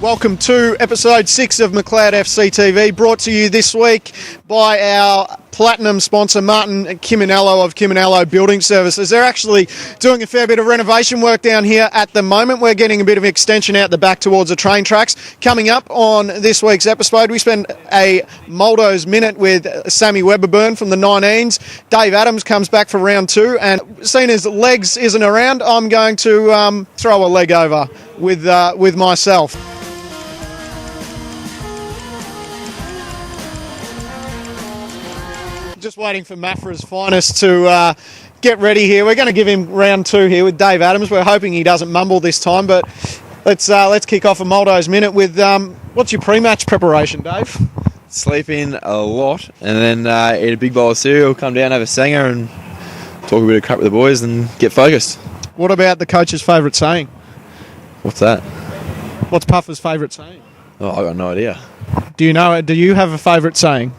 Welcome to episode 6 of Macleod FC TV, brought to you this week by our platinum sponsor, Martin Kiminello of Kiminello Building Services. They're actually doing a fair bit of renovation work down here at the moment. We're getting a bit of extension out the back towards the train tracks. Coming up on this week's episode, we spend a Mouldo's Minute with Sammy Weber-Byrne from the 19s. Dave Adams comes back for round 2, and seeing as Legs isn't around, I'm going to throw a leg over with myself. Just waiting for Mafra's finest to get ready here. We're going to give him round 2 here with Dave Adams. We're hoping he doesn't mumble this time, but let's kick off a Mouldo's Minute with what's your pre-match preparation, Dave? Sleep in a lot and then eat a big bowl of cereal, come down, have a sanger and talk a bit of crap with the boys and get focused. What about the coach's favourite saying? What's that? What's Puffer's favourite saying? Oh, I got no idea. Do you know it? Do you have a favourite saying?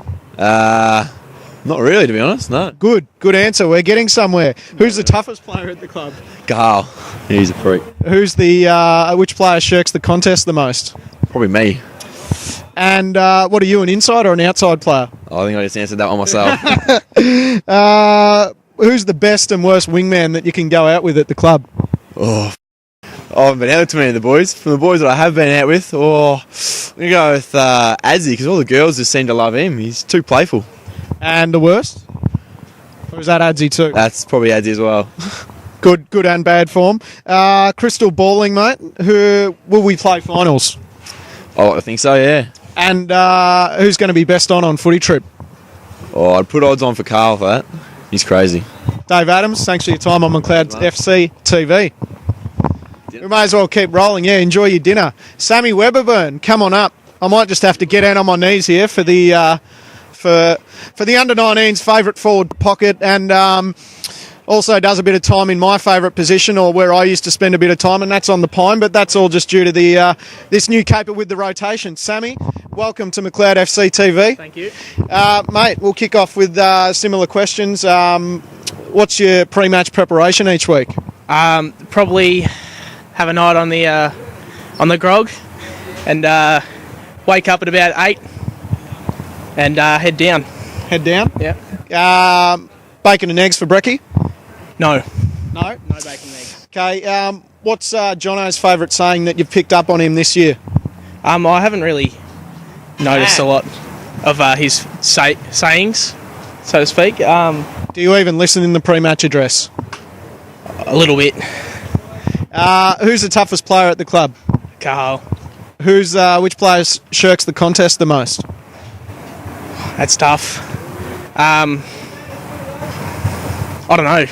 Not really, to be honest, no. Good answer. We're getting somewhere. Who's the toughest player at the club? Carl. He's a freak. Who's which player shirks the contest the most? Probably me. And what are you, an inside or an outside player? I think I just answered that one myself. Who's the best and worst wingman that you can go out with at the club? I haven't been out with too many of the boys. From the boys that I have been out with, I'm going to go with Adzi, because all the girls just seem to love him. He's too playful. And the worst? Or is that Adzi too? That's probably Adzi as well. Good and bad form. Crystal balling, mate. Who will we play finals? I think so, yeah. And who's going to be best on footy trip? I'd put odds on for Carl for that. He's crazy. Dave Adams, thanks for your time on Macleod FC TV. We may as well keep rolling. Yeah, enjoy your dinner. Sammy Weber-Byrne, come on up. I might just have to get out on my knees here for the for the under-19s favourite forward pocket, and also does a bit of time in my favourite position, or where I used to spend a bit of time, and that's on the pine, but that's all just due to the this new caper with the rotation. Sammy, welcome to Macleod FC TV. Thank you. Mate, we'll kick off with similar questions. What's your pre-match preparation each week? Probably have a night on the grog and wake up at about 8 and head down. Head down? Yeah. Bacon and eggs for brekkie? No. No? No bacon and eggs. Okay. What's Jono's favourite saying that you've picked up on him this year? I haven't really noticed a lot of his sayings, so to speak. Do you even listen in the pre-match address? A little bit. Who's the toughest player at the club? Carl. Which player shirks the contest the most? That's tough. I don't know.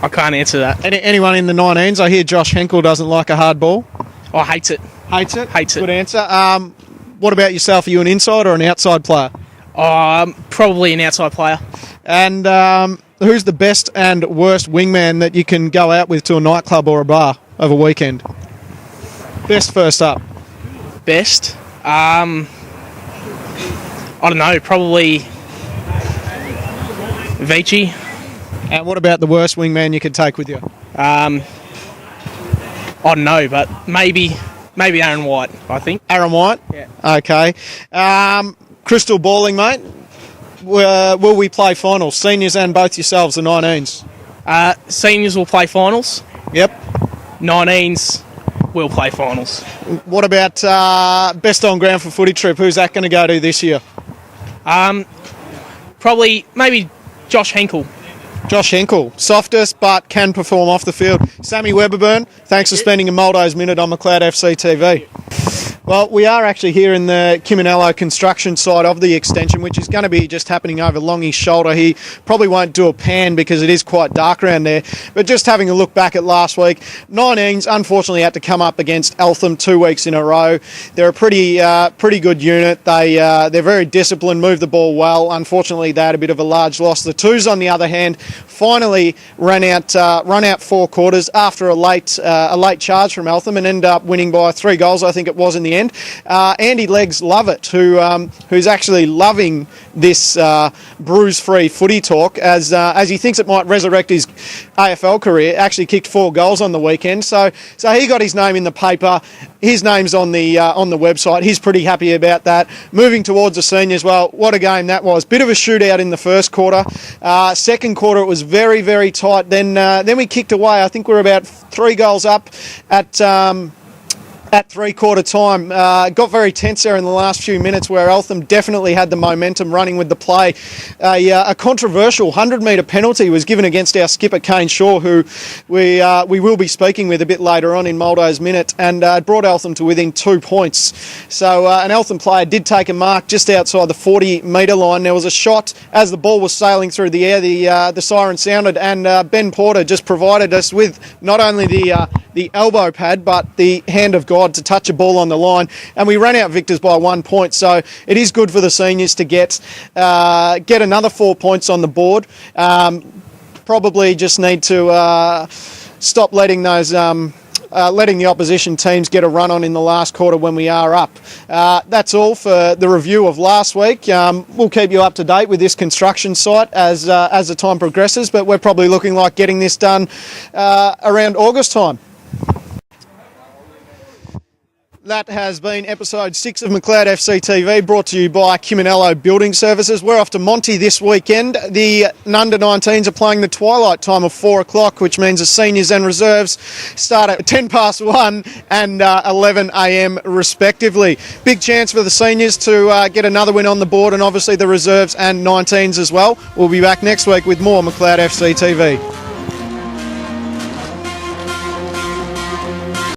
I can't answer that. Anyone in the 19s? I hear Josh Henkel doesn't like a hard ball. Oh, hates it. Hates it? Hates it. Good answer. What about yourself? Are you an inside or an outside player? Probably an outside player. And who's the best and worst wingman that you can go out with to a nightclub or a bar over a weekend? Best first up. Best? I don't know. Probably Vici. And what about the worst wingman you could take with you? I don't know, but maybe Aaron White, I think. Aaron White? Yeah. Okay. Crystal balling, mate. Will we play finals? Seniors and both yourselves, the 19s. Seniors will play finals. Yep. 19s will play finals. What about best on ground for footy trip? Who's that going to go to this year? Probably maybe Josh Henkel. Josh Henkel, softest but can perform off the field. Sammy Weber-Byrne, thanks for spending a Mouldo's Minute on Macleod FC TV. Well, we are actually here in the Kiminello construction side of the extension, which is going to be just happening over Longy's shoulder. He probably won't do a pan because it is quite dark around there. But just having a look back at last week, 19s unfortunately had to come up against Eltham 2 weeks in a row. They're a pretty good unit. They're very disciplined, move the ball well. Unfortunately, they had a bit of a large loss. The 2s, on the other hand, finally run out 4 quarters after a late charge from Eltham and ended up winning by 3 goals, I think it was, in the weekend. Andy Leggs Lovett, who's actually loving this bruise-free footy talk as he thinks it might resurrect his AFL career. Actually kicked 4 goals on the weekend, so he got his name in the paper. His name's on the website. He's pretty happy about that. Moving towards the seniors, well, what a game that was. Bit of a shootout in the first quarter. Second quarter, it was very, very tight. Then we kicked away. I think we were about 3 goals up at 3-quarter time. Got very tense there in the last few minutes where Eltham definitely had the momentum running with the play. A controversial 100-metre penalty was given against our skipper Kane Shaw, who we will be speaking with a bit later on in Mouldo's Minute, and brought Eltham to within 2 points. So an Eltham player did take a mark just outside the 40-metre line. There was a shot as the ball was sailing through the air. The siren sounded, and Ben Porter just provided us with not only the elbow pad but the hand of God to touch a ball on the line, and we ran out victors by 1 point. So it is good for the seniors to get another 4 points on the board. Probably just need to stop letting those letting the opposition teams get a run on in the last quarter when we are up. That's all for the review of last week. We'll keep you up to date with this construction site as the time progresses, but we're probably looking like getting this done around August time. That has been episode 6 of Macleod FC TV, brought to you by Kiminello Building Services. We're off to Monty this weekend. The under-19s are playing the twilight time of 4 o'clock, which means the seniors and reserves start at 1 and 11 a.m. respectively. Big chance for the seniors to get another win on the board, and obviously the reserves and 19s as well. We'll be back next week with more Macleod FC TV.